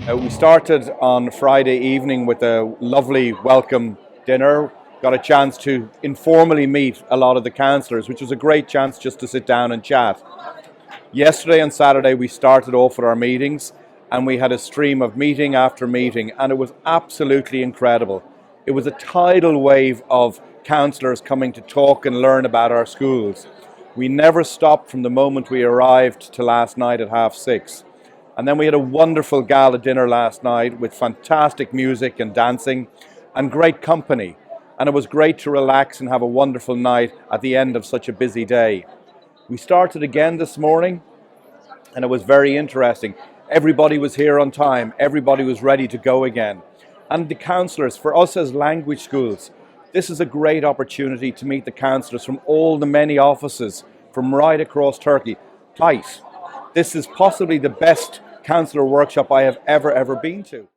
We started on Friday evening with a lovely welcome dinner. Got a chance to informally meet a lot of the counsellors, which was a great chance just to sit down and chat. Yesterday and Saturday we started off with our meetings, and we had a stream of meeting after meeting, and it was absolutely incredible. It was a tidal wave of counsellors coming to talk and learn about our schools. We never stopped from the moment we arrived to last night at 6:30. And then we had a wonderful gala dinner last night with fantastic music and dancing and great company. And it was great to relax and have a wonderful night at the end of such a busy day. We started again this morning, and it was very interesting. Everybody was here on time. Everybody was ready to go again. And the counsellors, for us as language schools, this is a great opportunity to meet the counsellors from all the many offices from right across Turkey. This is possibly the best counsellor workshop I have ever been to.